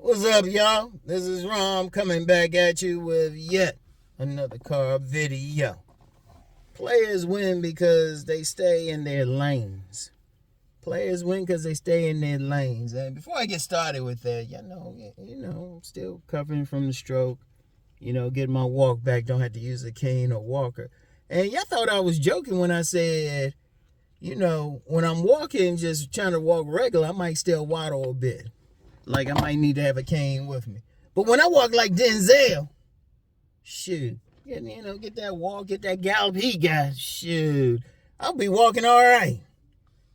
What's up, y'all? This is Rom coming back at you with yet another car video. Players win because they stay in their lanes. Players win because they stay in their lanes. And before I get started with that, I'm still recovering from the stroke. Getting my walk back. Don't have to use a cane or walker. And y'all thought I was joking when I said, when I'm walking, just trying to walk regular, I might still waddle a bit. Like I might need to have a cane with me. But when I walk like Denzel, shoot, get that walk, get that gallop he got, shoot, I'll be walking all right.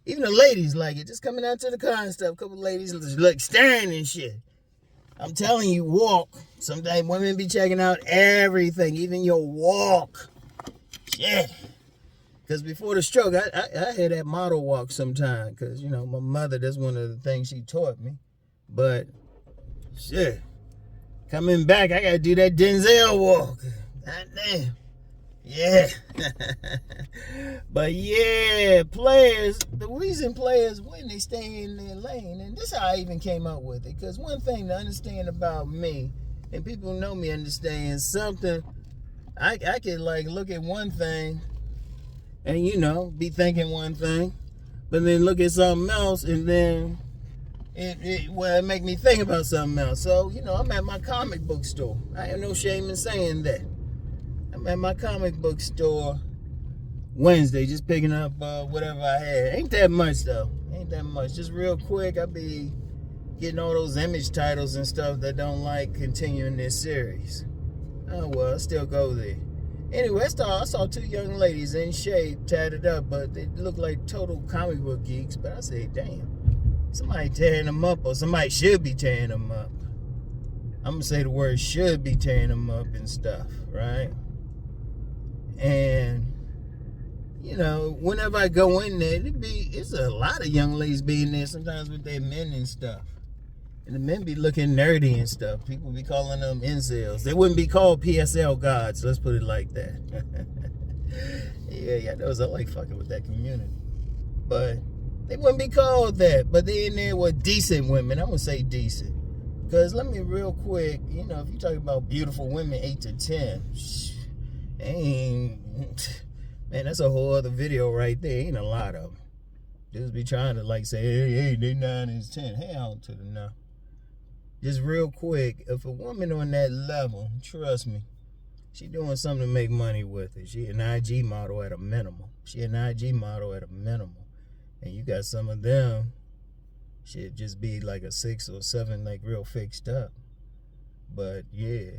Even the ladies like it. Just coming out to the car and stuff. A couple of ladies look staring and shit. I'm telling you, walk. Sometimes women be checking out everything, even your walk. Shit. Because before the stroke, I had that model walk sometime. Because, my mother, that's one of the things she taught me. But, shit, coming back, I got to do that Denzel walk. God damn. Yeah. But, yeah, players, the reason players win, they stay in their lane. And this is how I even came up with it. Because one thing to understand about me, and people who know me understand something, I can, look at one thing and, be thinking one thing. But then look at something else and then... It make me think about something else. So, I'm at my comic book store. I have no shame in saying that. I'm at my comic book store Wednesday, just picking up whatever I had. Ain't that much, though. Ain't that much. Just real quick, I be getting all those image titles and stuff that don't like continuing this series. Oh, well, I still go there. Anyway, I saw two young ladies in shape, tatted up, but they look like total comic book geeks. But I said, damn. Somebody tearing them up, or somebody should be tearing them up. I'm going to say the word should be tearing them up and stuff, right? And, whenever I go in there, it's a lot of young ladies being there sometimes with their men and stuff. And the men be looking nerdy and stuff. People be calling them incels. They wouldn't be called PSL gods, let's put it like that. Yeah, I like fucking with that community. But... they wouldn't be called that, but they in there with decent women. I'm going to say decent. Because let me real quick, if you talk about beautiful women, 8 to 10, man, that's a whole other video right there. Ain't a lot of them. Dudes be trying to say, hey, they 9 and 10. Hell to the no. Just real quick, if a woman on that level, trust me, she doing something to make money with it. She an IG model at a minimum. And you got some of them, should just be like a 6 or 7, real fixed up. But yeah.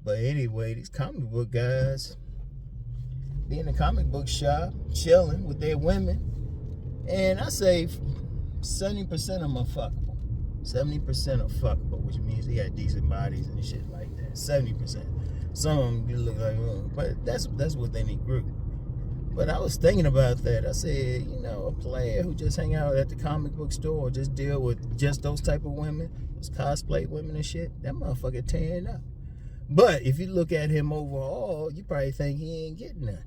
But anyway, these comic book guys be in the comic book shop, chilling with their women. And I say 70% of them are fuckable. 70% are fuckable, which means they got decent bodies and shit like that. 70%. Some of them you look like, but that's within a group. But I was thinking about that. I said, a player who just hang out at the comic book store or just deal with just those type of women, those cosplay women and shit, that motherfucker tearing up. But if you look at him overall, you probably think he ain't getting none.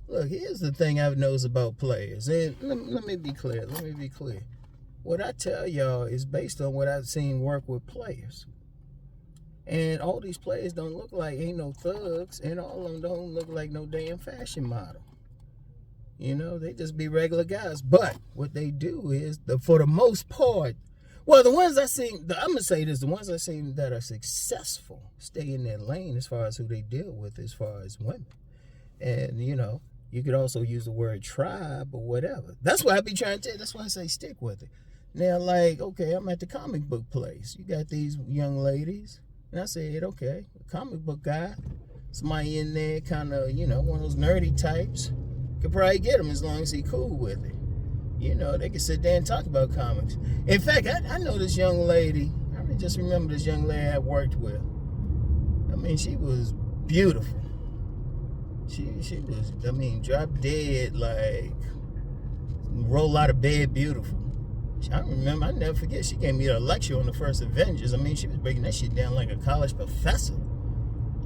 Look, here's the thing I've noticed about players. And let me be clear. What I tell y'all is based on what I've seen work with players. And all these players don't look like ain't no thugs, and all of them don't look like no damn fashion model. They just be regular guys. But what they do is, for the most part, well, the ones I seen, I'm going to say this, the ones I seen that are successful stay in their lane as far as who they deal with as far as women. And, you could also use the word tribe or whatever. That's what I be trying to tell you. That's why I say stick with it. Now, okay, I'm at the comic book place. You got these young ladies. And I said, okay, a comic book guy, somebody in there kind of, one of those nerdy types. Could probably get him as long as he cool with it. They can sit there and talk about comics. In fact, I know this young lady. I just remember this young lady I worked with. She was beautiful. She was, drop dead, roll out of bed beautiful. I never forget, she gave me a lecture on the first Avengers. She was breaking that shit down like a college professor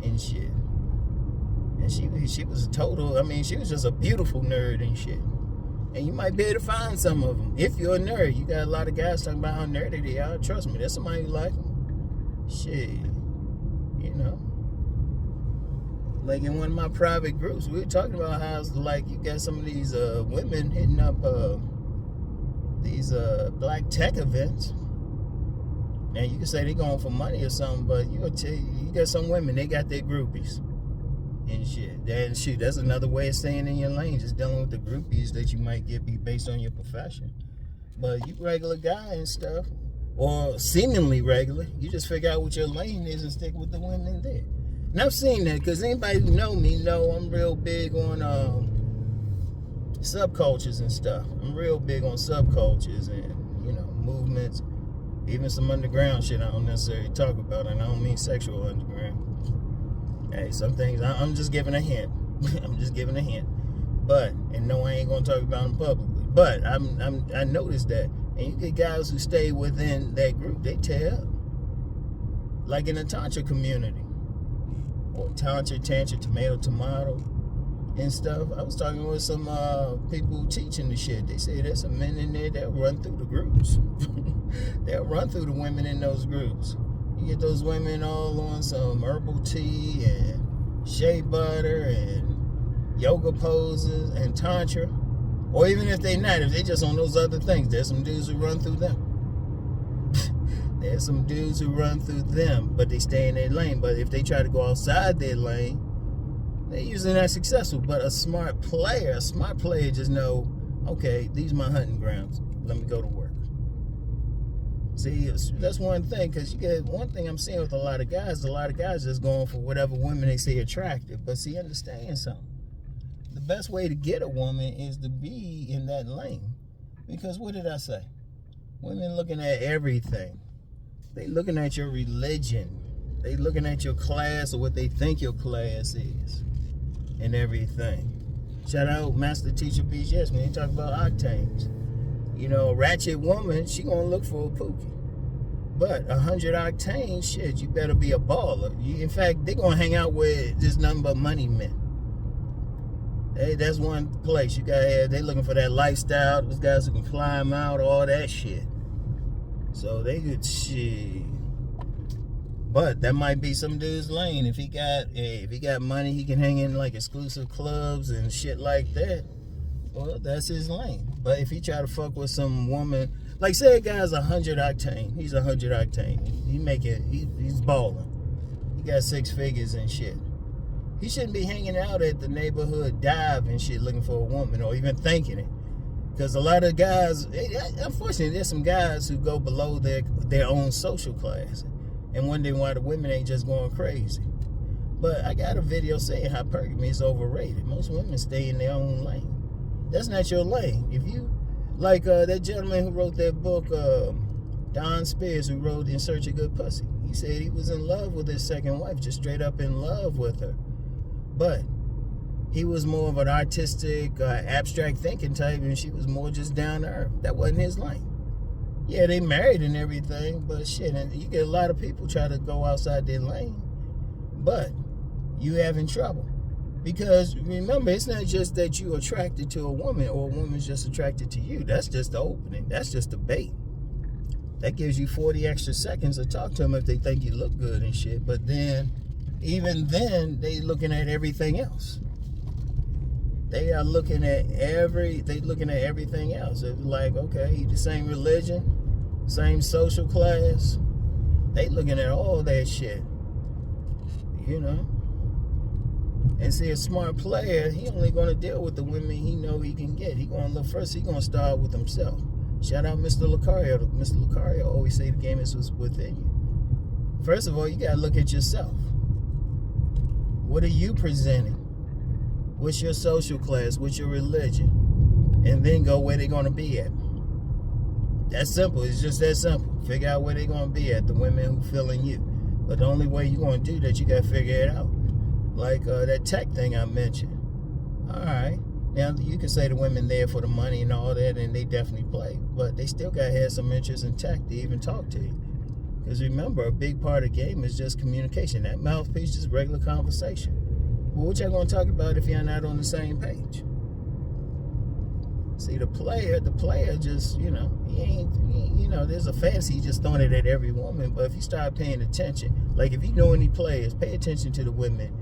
and shit. And she was total, she was just a beautiful nerd and shit. And you might be able to find some of them. If you're a nerd, you got a lot of guys talking about how nerdy they are. Trust me, there's somebody who like them. shit, you know. Like in one of my private groups, we were talking about how it's like you got some of these women hitting up these black tech events. And you can say they're going for money or something, but you got some women, they got their groupies and shit. And shit, that's another way of staying in your lane, just dealing with the groupies that you might get based on your profession. But you regular guy and stuff, or seemingly regular, you just figure out what your lane is and stick with the women there. And I've seen that, because anybody who know me know I'm real big on subcultures and stuff. I'm real big on subcultures and, you know, movements. Even some underground shit I don't necessarily talk about, and I don't mean sexual underground. Hey, some things, I'm just giving a hint. I'm just giving a hint. But, and no, I ain't gonna talk about them publicly. But I noticed that. And you get guys who stay within that group, they tear up. Like in the Tantra community. Or Tantra, tomato, and stuff. I was talking with some people teaching the shit. They say there's some men in there that run through the groups. They'll run through the women in those groups. You get those women all on some herbal tea and shea butter and yoga poses and tantra. Or even if they not, if they just on those other things, there's some dudes who run through them. There's some dudes who run through them, but they stay in their lane. But if they try to go outside their lane, they're usually not successful. But a smart player just know, okay, these are my hunting grounds. Let me go to work. See, that's one thing, because you get one thing I'm seeing with a lot of guys just going for whatever women they say attractive. But see, understand something. The best way to get a woman is to be in that lane. Because what did I say? Women looking at everything. They looking at your religion. They looking at your class or what they think your class is. And everything. Shout out Master Teacher BJS when he talk about octanes. You know, a ratchet woman, she gonna look for a pookie. But 100 octane, shit, you better be a baller. In fact, they gonna hang out with just nothing but money men. Hey, that's one place you gotta have. They looking for that lifestyle. Those guys who can climb out, all that shit. So they could shit. But that might be some dude's lane. If he got money, he can hang in like exclusive clubs and shit like that. Well, that's his lane. But if he try to fuck with some woman, like say a guy's 100 octane, he's 100 octane. He's balling. He got 6 figures and shit. He shouldn't be hanging out at the neighborhood dive and shit looking for a woman or even thinking it. Because a lot of guys, unfortunately, there's some guys who go below their own social class and wondering why the women ain't just going crazy. But I got a video saying how hypergamy is overrated. Most women stay in their own lane. That's not your lane. If you, like that gentleman who wrote that book, Don Spears, who wrote In Search of Good Pussy. He said he was in love with his second wife, just straight up in love with her. But he was more of an artistic, abstract thinking type, and she was more just down to earth. That wasn't his lane. Yeah, they married and everything, but shit, and you get a lot of people try to go outside their lane, but you having trouble. Because remember, it's not just that you're attracted to a woman or a woman's just attracted to you. That's just the opening. That's just the bait. That gives you 40 extra seconds to talk to them if they think you look good and shit. But then, even then, they looking at everything else. They are looking at everything else. It's like, okay, the same religion, same social class. They looking at all that shit. You know? And see, a smart player, he only going to deal with the women he know he can get. He going to look first, he going to start with himself. Shout out Mr. Lucario. Mr. Lucario always say the game is within you. First of all, you got to look at yourself. What are you presenting? What's your social class? What's your religion? And then go where they're going to be at. That's simple. It's just that simple. Figure out where they're going to be at, the women who feeling you. But the only way you're going to do that, you got to figure it out. Like that tech thing I mentioned. All right. Now, you can say the women there for the money and all that, and they definitely play. But they still got to have some interest in tech to even talk to you. Because remember, a big part of the game is just communication. That mouthpiece is regular conversation. Well, what y'all going to talk about if y'all not on the same page? See, the player just, he ain't, there's a fantasy just throwing it at every woman. But if you start paying attention, like if you know any players, pay attention to the women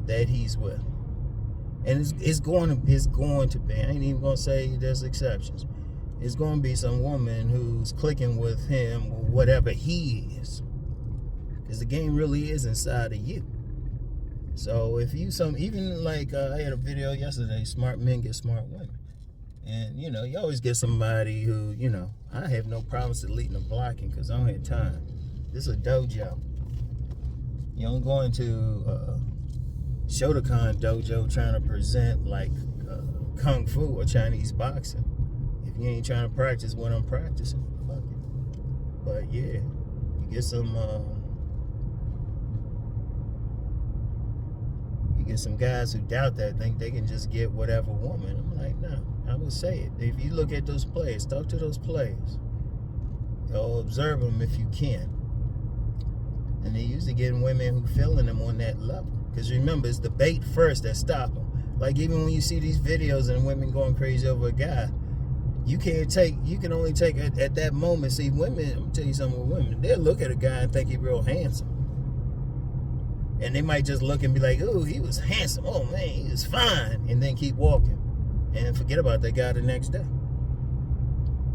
that he's with. And it's going to be, I ain't even going to say there's exceptions. It's going to be some woman who's clicking with him or whatever he is. Because the game really is inside of you. So if you even like I had a video yesterday, smart men get smart women. And, you always get somebody who, I have no problems deleting or blocking because I don't have time. This is a dojo. You don't go into Shotokan dojo trying to present like Kung Fu or Chinese boxing. If you ain't trying to practice what I'm practicing, fuck it. But yeah, you get some guys who doubt that, think they can just get whatever woman. I'm like, no. I would say it. If you look at those players, talk to those players. Or observe them if you can. And they usually getting women who feeling them on that level. Because remember, it's the bait first that stop them. Like even when you see these videos and women going crazy over a guy, you can only take at that moment. See, women, I'm gonna tell you something with women, they'll look at a guy and think he's real handsome. And they might just look and be like, oh, he was handsome. Oh man, he was fine. And then keep walking. And forget about that guy the next day.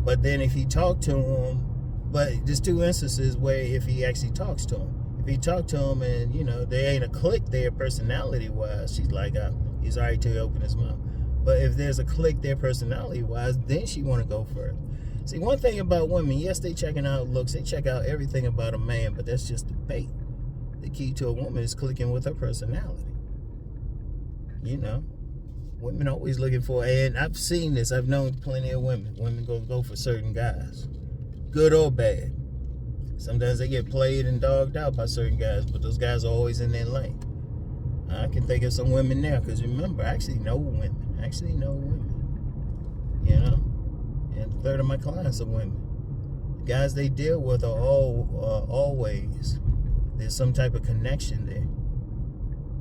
But then if he talked to him, but there's two instances where if he actually talks to him. If he talked to him and, there ain't a click there personality-wise, she's like, he's all right till he open his mouth. But if there's a click there personality-wise, then she want to go further. See, one thing about women, yes, they checking out looks, they check out everything about a man, but that's just the bait. The key to a woman is clicking with her personality. Women always looking for, and I've seen this. I've known plenty of women. Women go for certain guys, good or bad. Sometimes they get played and dogged out by certain guys, but those guys are always in their lane. I can think of some women now, because remember, I actually know women. And a third of my clients are women. The guys they deal with are always, there's some type of connection there.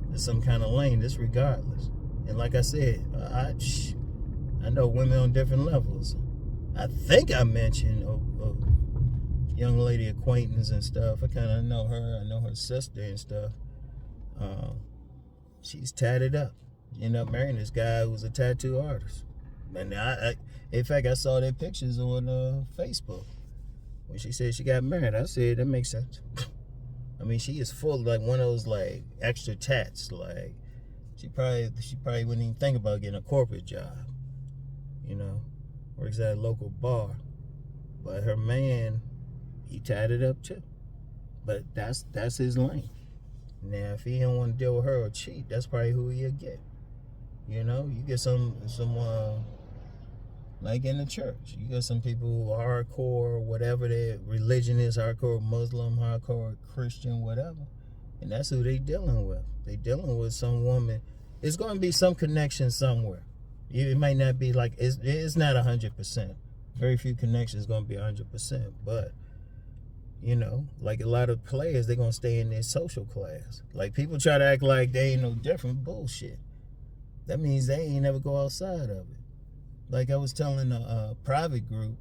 There's some kind of lane, this regardless. And like I said, I know women on different levels. I think I mentioned a young lady acquaintance and stuff. I kind of know her. I know her sister and stuff. She's tatted up. Ended up marrying this guy who was a tattoo artist. And in fact, I saw their pictures on Facebook. When she said she got married, I said, that makes sense. I mean, she is full of like one of those like extra tats. Like she probably wouldn't even think about getting a corporate job. Works at a local bar. But her man, he tatted up too. But that's his lane. Now, if he don't want to deal with her or cheat, that's probably who he'll get. You get some like in the church, you get some people who are hardcore, whatever their religion is, hardcore Muslim, hardcore Christian, whatever. And that's who they dealing with. They dealing with some woman. It's going to be some connection somewhere. It might not be like, it's not 100%. Very few connections going to be 100%. But, like a lot of players, they're going to stay in their social class. Like people try to act like they ain't no different. Bullshit. That means they ain't never go outside of it. Like I was telling a private group,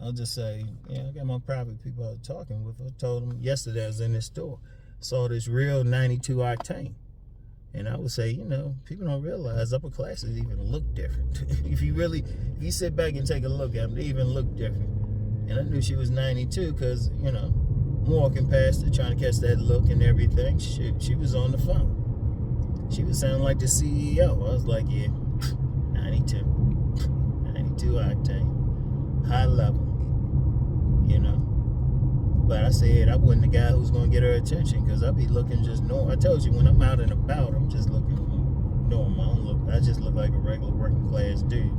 I'll just say, I got my private people I was talking with. I told them yesterday I was in this store, saw this real 92 octane. And I would say, people don't realize upper classes even look different. if you sit back and take a look at them, they even look different. And I knew she was 92 because, I'm walking past her trying to catch that look and everything. She was on the phone. She was sounding like the CEO. I was like, yeah, 92 octane, high level, But I said I wasn't the guy who's gonna get her attention because I be looking just normal. I told you when I'm out and about, I'm just looking normal. I just look like a regular working class dude.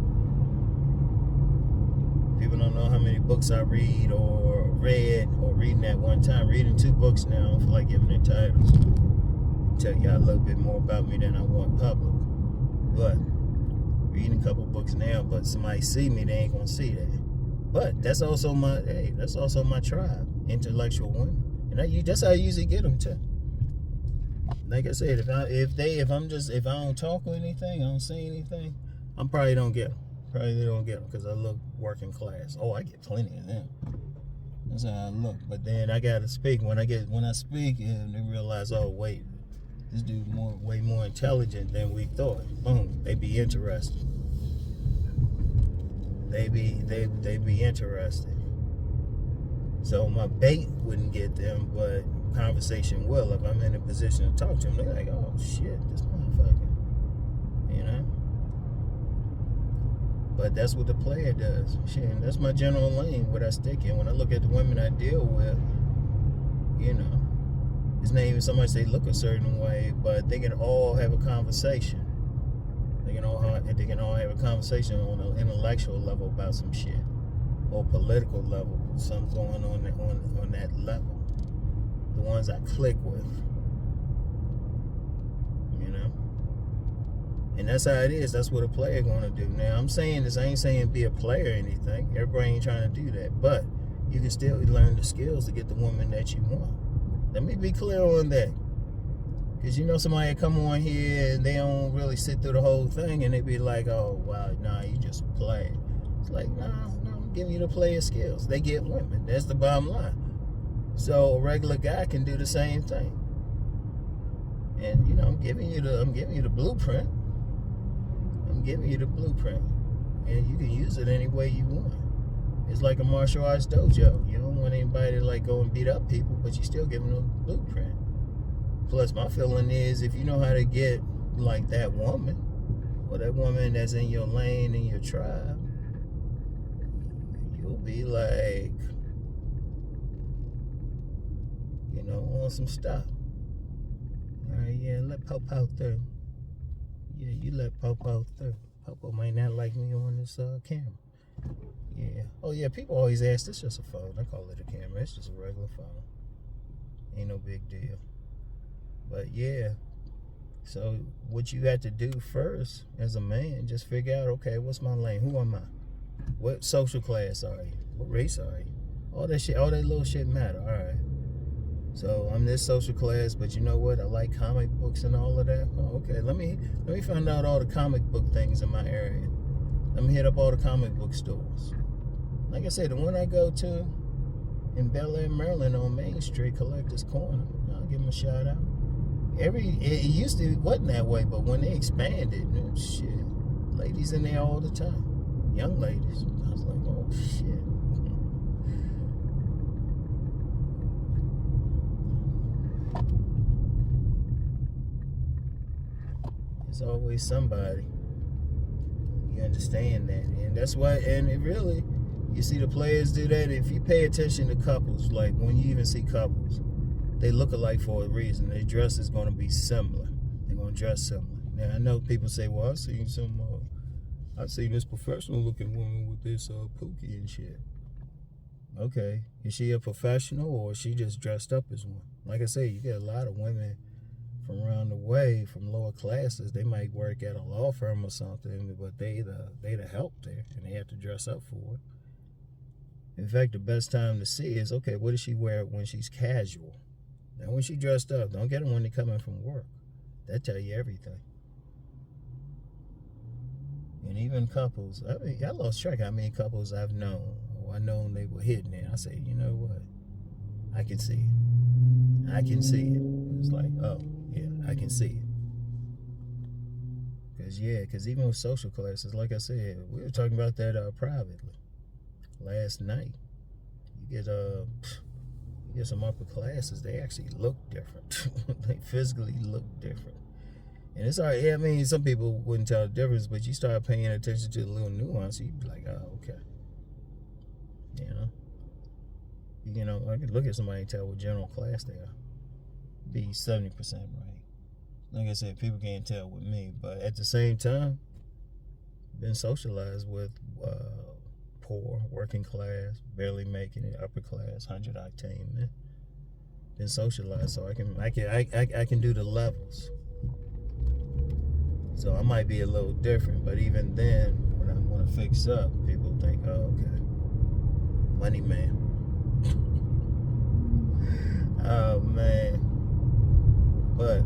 People don't know how many books I read or reading at one time. Reading 2 books now. I don't feel like giving their titles. Tell y'all a little bit more about me than I want public. But reading a couple books now, but somebody see me, they ain't gonna see that. But that's also my tribe, intellectual women, and that's how I usually get them too. Like I said, if I don't talk or anything, I don't say anything, I probably don't get them. Probably they don't get them because I look working class. Oh, I get plenty of them. That's how I look. But then I gotta speak. When I speak, and they realize, oh wait, this dude way more intelligent than we thought. Boom, they be interested. They be interested. So my bait wouldn't get them, but conversation will. If I'm in a position to talk to them, they're like, oh shit, this motherfucker, you know. But that's what the player does. Shit, and that's my general lane, what I stick in. When I look at the women I deal with, you know, it's not even so much they look a certain way, but they can all have a conversation. They can all have a conversation on an intellectual level about some shit, or political level, something going on that level. The ones I click with, you know. And that's how it is. That's what a player gonna do. Now I'm saying this, I ain't saying be a player or anything. Everybody ain't trying to do that, but you can still learn the skills to get the woman that you want. Let me be clear on that. Because you know somebody come on here and they don't really sit through the whole thing and they be like, oh, wow, nah, you just play. It's like, no, I'm giving you the player skills. They get women. That's the bottom line. So a regular guy can do the same thing. And, you know, I'm giving you the blueprint. I'm giving you the blueprint. And you can use it any way you want. It's like a martial arts dojo. You don't want anybody to like go and beat up people, but you still giving them a blueprint. Plus, my feeling is if you know how to get like that woman, or that woman that's in your lane, in your tribe, you'll be like, you know, on some stuff. All right, yeah, let Popo through. Yeah, you let Popo through. Popo might not like me on this camera. Yeah. Oh, yeah, people always ask, this just a phone. I call it a camera. It's just a regular phone. Ain't no big deal. But, yeah. So, what you got to do first as a man, just figure out, okay, what's my lane? Who am I? What social class are you? What race are you? All that shit, all that little shit matter. All right. So, I'm this social class, but you know what? I like comic books and all of that. Oh, okay, let me find out all the comic book things in my area. Let me hit up all the comic book stores. Like I said, the one I go to in Bel Air, Maryland on Main Street, Collector's Corner, I'll give them a shout out. It used to wasn't that way, but when they expanded, shit, ladies in there all the time, young ladies. I was like, oh shit. There's always somebody. You understand that, and that's why. And it really, you see the players do that. If you pay attention to couples, like when you even see couples, they look alike for a reason. Their dress is going to be similar. They're going to dress similar. Now I know people say, "Well, I've seen this professional-looking woman with this pookie and shit." Okay, is she a professional or is she just dressed up as one? Like I say, you get a lot of women from around the way, from lower classes. They might work at a law firm or something, but they the help there, and they have to dress up for it. In fact, the best time to see is, okay, what does she wear when she's casual? Now, when she dressed up, don't get them when they're coming from work. That tell you everything. And even couples, I lost track how many couples I've known. Oh, I known they were hitting it. I say, you know what? I can see it. I can see it. It's like, oh, yeah, I can see it. Because even with social classes, like I said, we were talking about that privately last night. You get some upper classes, they actually look different. They physically look different. And it's all right. I mean, some people wouldn't tell the difference, but you start paying attention to the little nuance, you'd be like, oh, okay. You know, I could look at somebody and tell what general class they are. Be 70% right. Like I said, people can't tell with me, but at the same time, been socialized with poor, working class, barely making it, upper class, 100 octane, man. Been socialized, so I can do the levels. So I might be a little different, but even then, when I want to fix up, people think, oh, okay, money man. Oh man. But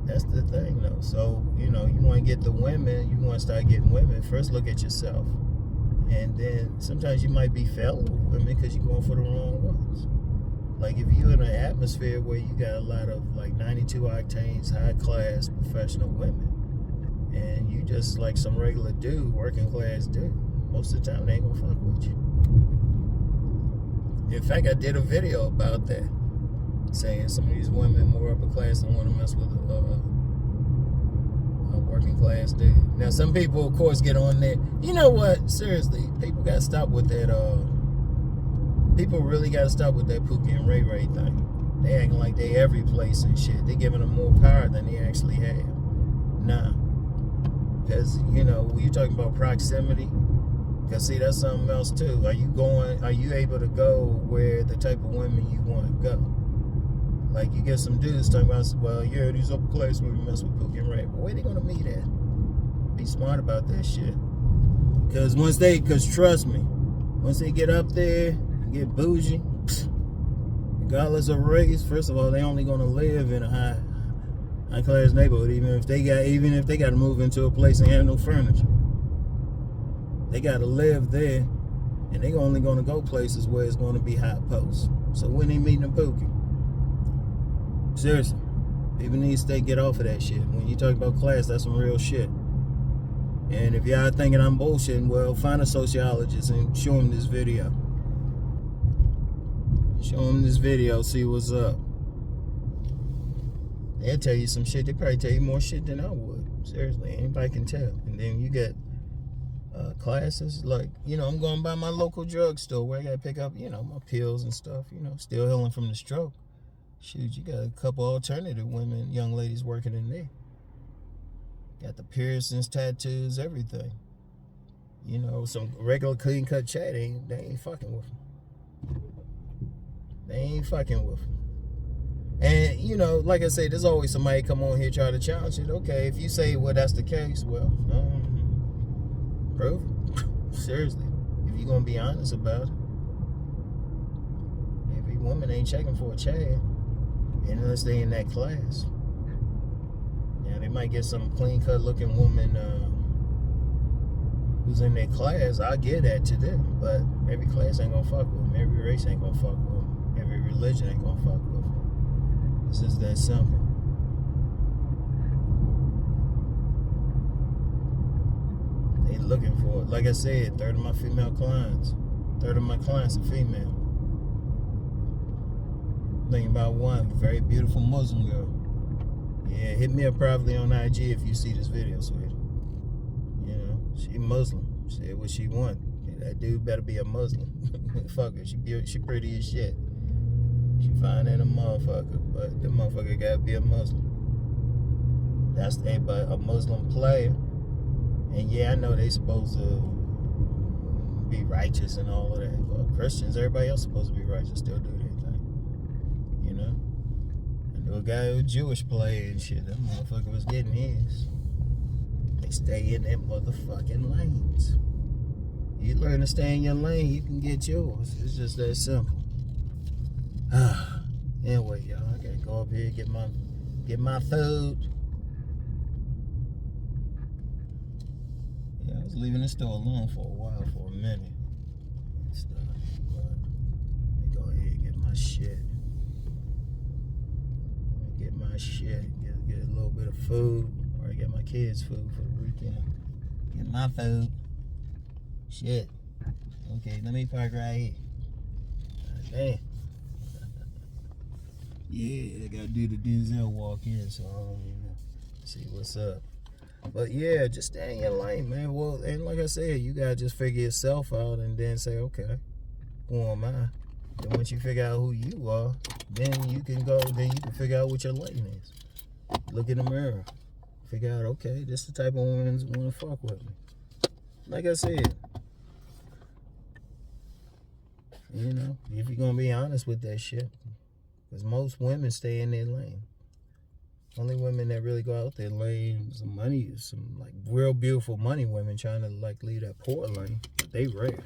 That's the thing, though. So, you know, you want to get the women, you want to start getting women, first look at yourself. And then sometimes you might be failing with women because you're going for the wrong ones. Like if you're in an atmosphere where you got a lot of like 92 octanes, high class professional women, and you just like some regular dude, working class dude, most of the time they ain't gonna fuck with you. In fact, I did a video about that, saying some of these women more upper class don't want to mess with a working class dude. Now some people of course get on there. You know what? Seriously, people gotta stop with that people really gotta stop with that Pookie and Ray Ray thing. They acting like they every place and shit. They giving them more power than they actually have. Nah. Because, you know, when you're talking about proximity, because see, that's something else too. Are you able to go where the type of women you want to go? Like you get some dudes talking about, well, yeah, these upper class women mess with Pookie and Ray. But where they gonna meet at? Be smart about that shit. Because trust me, once they get up there and get bougie, regardless of race, first of all, they only gonna live in a high class neighborhood, even if they got to move into a place and have no furniture. They got to live there, and they only going to go places where it's going to be high posts. So when they meeting a Pookie, seriously, people need to get off of that shit. When you talk about class, that's some real shit. And if y'all thinking I'm bullshitting, well, find a sociologist and show them this video. Show them this video, see what's up. They'll tell you some shit. They probably tell you more shit than I would. Seriously, anybody can tell. And then you get classes like, you know, I'm going by my local drugstore where I got to pick up, you know, my pills and stuff, you know, still healing from the stroke. Shoot, you got a couple alternative women, young ladies working in there. Got the piercings, tattoos, everything. You know, some regular clean cut chat, they ain't fucking with them. They ain't fucking with them. And, you know, like I said, there's always somebody come on here try to challenge it. Okay, if you say, well, that's the case, well, prove it. Seriously. If you're going to be honest about it. Every woman ain't checking for a Chad unless they in that class. Now, they might get some clean-cut looking woman who's in their class. I'll give that to them. But every class ain't going to fuck with them. Every race ain't going to fuck with them. Every religion ain't going to fuck with them. It's just that simple. They looking for it. Like I said, third of my clients are female. Thinking about one very beautiful Muslim girl. Yeah, hit me up privately on IG if you see this video, sweetie. You know, she Muslim. Said what she want. That dude better be a Muslim. Fuck her. She pretty as shit. She fine than a motherfucker, but the motherfucker gotta be a Muslim. That's but a Muslim player. And yeah, I know they supposed to be righteous and all of that. Well, Christians, everybody else supposed to be righteous, still do their thing. You know? I knew a guy who was Jewish player and shit. That motherfucker was getting his. They stay in their motherfucking lanes. You learn to stay in your lane, you can get yours. It's just that simple. Anyway, y'all, I gotta go up here get my food. Yeah, I was leaving the store alone for a while, for a minute and stuff. But let me go ahead and get my shit. Get a little bit of food, or get my kids' food for the weekend. Get my food. Shit. Okay, let me park right here. Damn. Yeah, I gotta do the Denzel walk in, so I don't even see what's up. But yeah, just stay in your lane, man. Well, and like I said, you gotta just figure yourself out and then say, okay, who am I? Then once you figure out who you are, then you can figure out what your lane is. Look in the mirror. Figure out, okay, this is the type of woman who wanna fuck with me. Like I said, you know, if you're gonna be honest with that shit. Because most women stay in their lane. Only women that really go out their lane, some like real beautiful money women trying to like leave that poor lane. But they rare.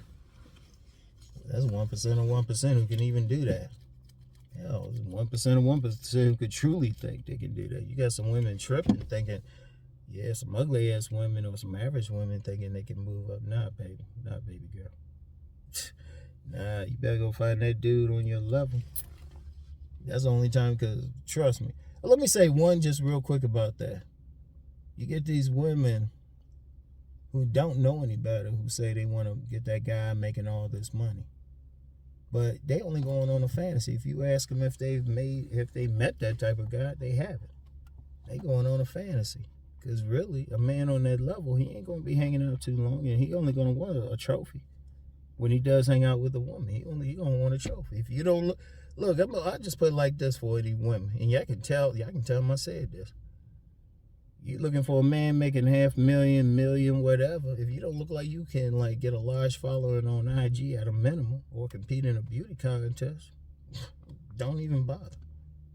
That's 1% of 1% who can even do that. Hell, 1% of 1% who could truly think they can do that. You got some women tripping, thinking, yeah, some ugly ass women or some average women thinking they can move up. Nah, baby. Nah, baby girl. Nah, you better go find that dude on your level. That's the only time, because trust me. Let me say one just real quick about that. You get these women who don't know any better who say they want to get that guy making all this money. But they only going on a fantasy. If you ask them if they met that type of guy, they haven't. They going on a fantasy. Because really, a man on that level, he ain't going to be hanging out too long, and he only going to want a trophy. When he does hang out with a woman, he going to want a trophy. If you don't look, I just put it like this for any women, and y'all can tell them I said this. You looking for a man making $500,000, million, whatever. If you don't look like you can like get a large following on IG at a minimum or compete in a beauty contest, don't even bother.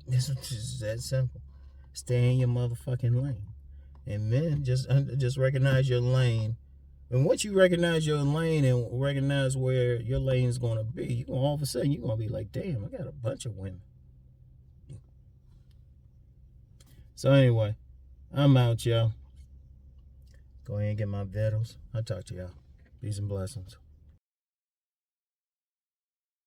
It's just that simple. Stay in your motherfucking lane. And men, just recognize your lane. And once you recognize your lane and recognize where your lane is going to be, you all of a sudden you're going to be like, damn, I got a bunch of women. So anyway, I'm out, y'all. Go ahead and get my vittles. I'll talk to y'all. Peace and blessings.